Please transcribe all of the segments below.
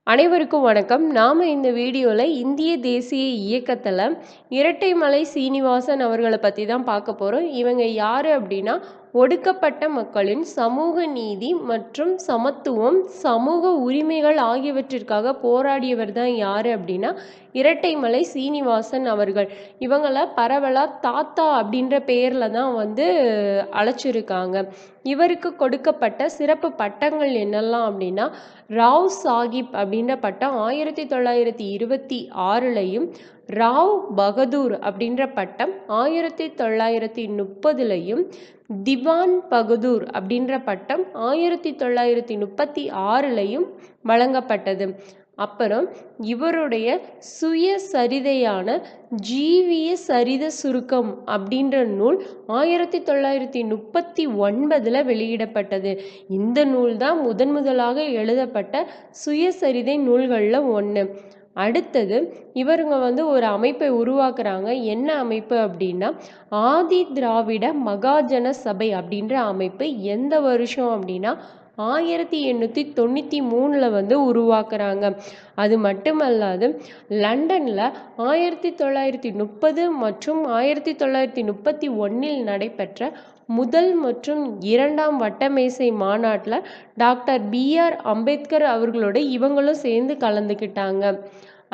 அனைவருக்கும் வணக்கம். நாம இந்த வீடியோல இந்திய தேசிய இயக்கத்துல இரட்டைமலை சீனிவாசன் அவர்கள பத்தி தான் பார்க்க போறோம். இவங்க யாரு அப்படின்னா, ஒடுக்கப்பட்ட மக்களின் சமூக நீதி மற்றும் சமத்துவம், சமூக உரிமைகள் ஆகியவற்றிற்காக போராடியவர் தான் யாரு அப்படின்னா, இரட்டைமலை சீனிவாசன் அவர்கள். இவங்கள பரவலா தாத்தா அப்படின்ற பெயர்ல தான் அழைச்சிருக்காங்க. இவருக்கு கொடுக்கப்பட்ட சிறப்பு பட்டங்கள் என்னெல்லாம் அப்படின்னா, ராவ் சாஹிப் அப்படின்ற பட்டம் 1926லையும், ராவ் பகதூர் அப்படின்ற பட்டம் 1930லையும், திவான் பகதூர் அப்படின்ற பட்டம் 1936லையும் வழங்கப்பட்டது. அப்புறம் இவருடைய சுயசரிதையான ஜீவிய சரித சுருக்கம் அப்படின்ற நூல் 1939ல் வெளியிடப்பட்டது. இந்த நூல் தான் முதலாக எழுதப்பட்ட சுயசரிதை நூல்களில் ஒன்று. அடுத்தது இவருங்க ஒரு அமைப்பை உருவாக்குறாங்க. என்ன அமைப்பு அப்படின்னா, ஆதி திராவிட மகாஜன சபை அப்படின்ற அமைப்பு. எந்த வருஷம் அப்படின்னா 1893ல் உருவாக்குறாங்க. அது மட்டுமல்லாது லண்டனில் 1930 மற்றும் 1931ல் நடைபெற்ற முதல் மற்றும் இரண்டாம் வட்டமேசை மாநாட்டில் டாக்டர் BR அம்பேத்கர் அவர்களோட இவங்களும் சேர்ந்து கலந்துக்கிட்டாங்க.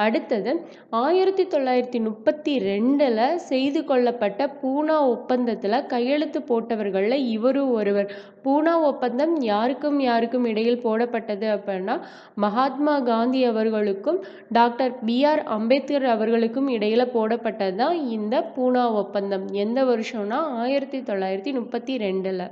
அடுத்தது 1932ல் செய்து கொள்ளப்பட்ட பூனா ஒப்பந்தத்தில் கையெழுத்து போட்டவர்களில் இவரும் ஒருவர். பூனா ஒப்பந்தம் யாருக்கும் இடையில் போடப்பட்டது அப்படின்னா, மகாத்மா காந்தி அவர்களுக்கும் டாக்டர் BR அம்பேத்கர் அவர்களுக்கும் இடையில போடப்பட்டது தான் இந்த பூனா ஒப்பந்தம். எந்த வருஷம்னா 1932ல்.